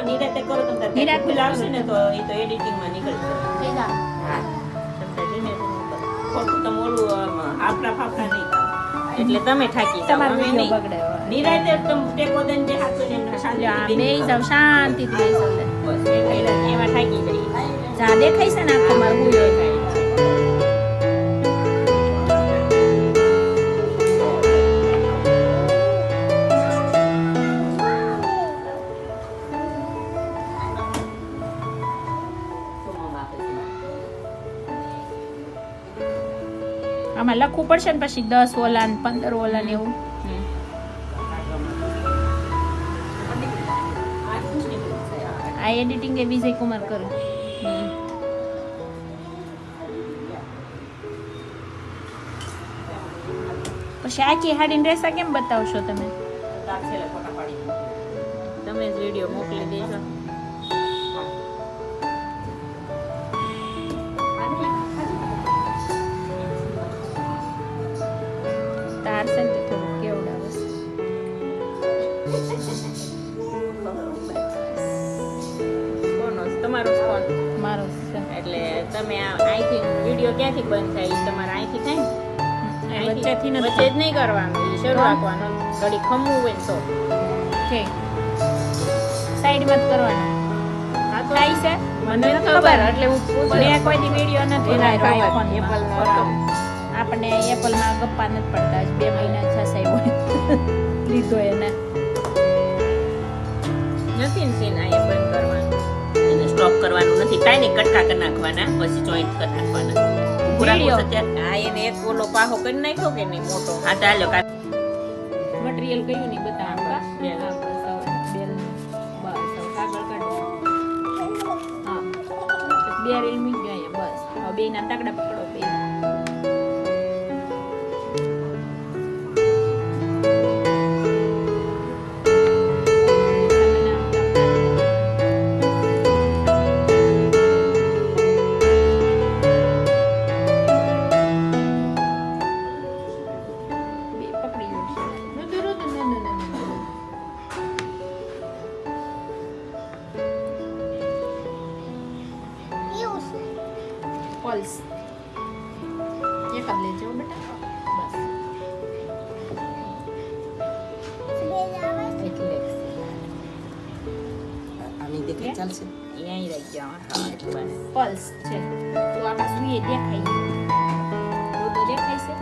નિરાતે કરો તો તાર નિરાતે બિલ આવશે ને તો એ તો એડિટિંગ માં નીકળશે. હા તમને ધીમે ધીમે કરો. ખોટું તમે ઓલું આપડા ફાફડા નહીં કરો એટલે તમે થાકી જાવ. તમારો અમે વિડિયો નહીં. બગડે નિરાતે તમે ટેકો દઈને જે હાથો ને શાંતિ બે જાવ શાંતિથી બેસો લે બસ એમાં થાકી જાય. જા દેખાય છે ને આખો માર હુયો થાય આમાં લખવું પડશે ને પછી 10 ઓલા ને 15 ઓલા ને એવું આ એડિટિંગ એ વિજય કુમાર કરે પછી આખી હાડીને રેસા કેમ બતાવશો તમે તમે જ વિડિયો મોકલી દેજો. તાર છે ને થોડું કેવડાવે કોનો તમારો ફોન મારો છે એટલે તમે અહીંથી વિડિયો ક્યાંથી બંધ થાય ઈ તમારે અહીંથી થાય ને વચ્ચેથી નથી. વચ્ચે જ નહીં કરવાનું ઈ શરૂ રાખવાનું ઘડી ખમવું હોય ને તો ઠીક સાઈડમાં જ કરવાનું હા તો થાય છે મને ખબર એટલે હું મેં કોઈ દી વિડિયો નથી લાવ્યો આઈફોન Apple નો હતો. આપણે એપલ માં ગપ્પા નથી પડતા 2 મહિના થશે લીધો એને નથી ને સીન આ બંધ કરવાનું એને સ્ટોપ કરવાનું નથી કાઈ નહીં કટકા કરી નાખવાના પછી જોઈન્ટ કરી નાખવાના પૂરા Video. આ એને એક ઓલો પાહો કરી નાખ્યો કે નહીં મોટો હા ચાલો કા મટીરીયલ કયું નહીં બતાવવાનું બે. કાગળ કાઢો હા 2 રીલ મૂકી દો અહીંયા બસ હવે બે ના તકડા પકડો બે પલ્સ એક જ લેજો બેટા બસ આની દેખે ચાલશે અહીં રહી ગયા હા એટલે બસ પલ્સ છે તો આપણા સુઈએ દેખાય તો દેખાય છે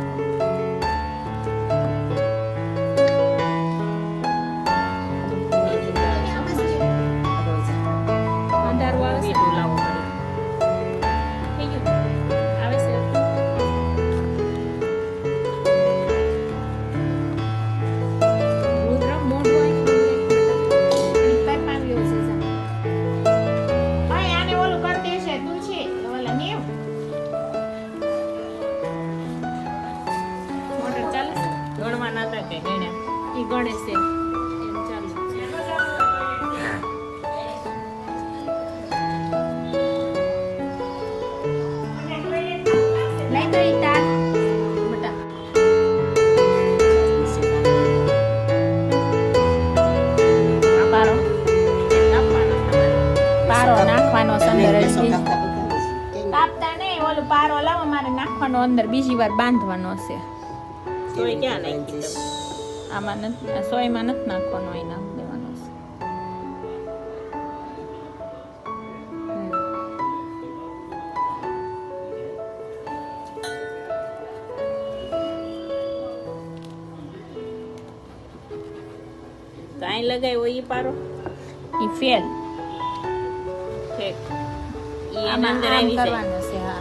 અંધારું આવે છે વીટું લાવવું પડે થઈ ગયું આવે છે રુદ્ર મોઢું આખું પેપ આવ્યો છે જા ભાઈ આને ઓલું કરતી છે તું છે ઓલા નેવ મોટર ચાલે છે ગણવા ના હતા કે ગણ્યા ઈ ગણે છે એમ ચાલે લઈ તો ઈ તાર બટા પારો પારો નાખવાનો છે અંદર કાપતા નહીં ઓલું પારો લાવો મારે નાખવાનો અંદર બીજી વાર બાંધવાનો છે તોય ક્યાં નાખી તમે આમાં નથી સોયમાં નથી નાખવાનો અહીં નાખ દેવાનો છે કાંઈ લગાવ્યો ઈ પારો ઈ ફેલ ઠીક ઈ એના આમાં અંદર આમ આવી જાય કરવાનો છે હા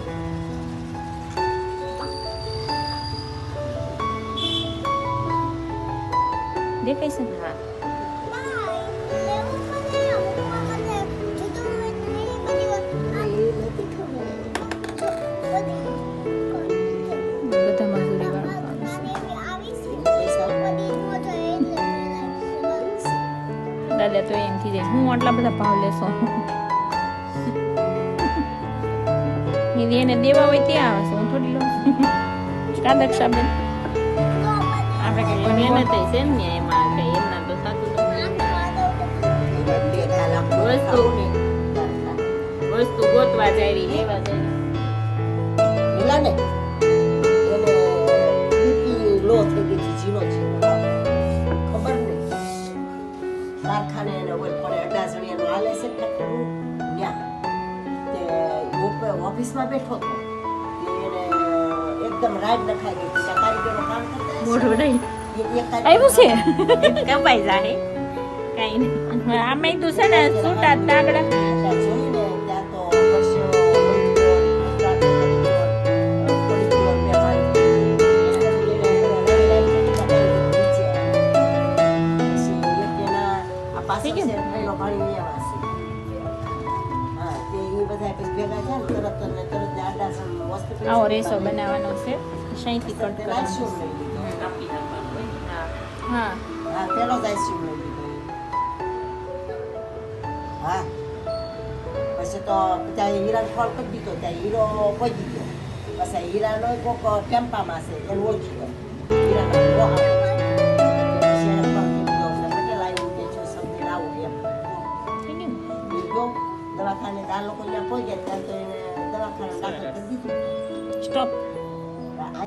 દેખાય છે ને? હા બધા મજૂરી વાળવાનું છે દાદા તો એમ થઈ જાય હું આટલા બધા ભાવ લેશો એને દેવા હોય ત્યાં આવે છે હું થોડી લઉં કાદક્ષાબેન આપણે કઈ મહેનત છે ને એમાં કઈ એમના તો થતું નથી વસ્તુ ગોતવા જાય લેવા જાય મિલાને એને બીપી લો થઈ ગઈ છે જીનો ખબર નહીં કારખાને એને ઓલ પડે અડાજણીયાનું હાલે છે ફેક્ટરી ન્યા તે ઓફિસમાં બેઠો હતો એને એકદમ રાઈડ નખાઈ ગઈ હતી કારીગરો કામ કરતા મોઢું નહીં આવ્યું છે કપાઈ જાય કઈ નહીં આમે તો છે ને છૂટા તાગડા જોઈને ત્યાં તો પરસેવો વળગ્યો, પાછી છે પહેલો ભાણી લેવા છે હા તે એ બધા પછી ભેગા થયા ને તરત ને આડાસણ હોસ્પિટલ આવો રેસો બનાવવાનો છે શાંતિ કટ તે કરવાનો આઈસ્ક્રીમ લઈ લીધો કાપી નાખવાનું હોય ને. હા હા પેલો જ આઈસ્ક્રીમ લઈ લીધો હા પછી તો ત્યાં હીરાને ફોન કરી દીધો ત્યાં હીરો પહોંચી ગયો પછી હીરાનો કોક ટેમ્પામાં છે એને ઓળખી ગયો હીરાનો બહુ આવે. પછી એને ફોન કરી દીધો એટલે પટેલ આવ્યું કે જો સમજીને આવું એમ થઈ ગયું ને? એ ગયો દવાખાને આ લોકો ત્યાં પહોંચ્યા ત્યાં તો એને દવાખાને દાખલ કરી દીધું સ્ટોપ આ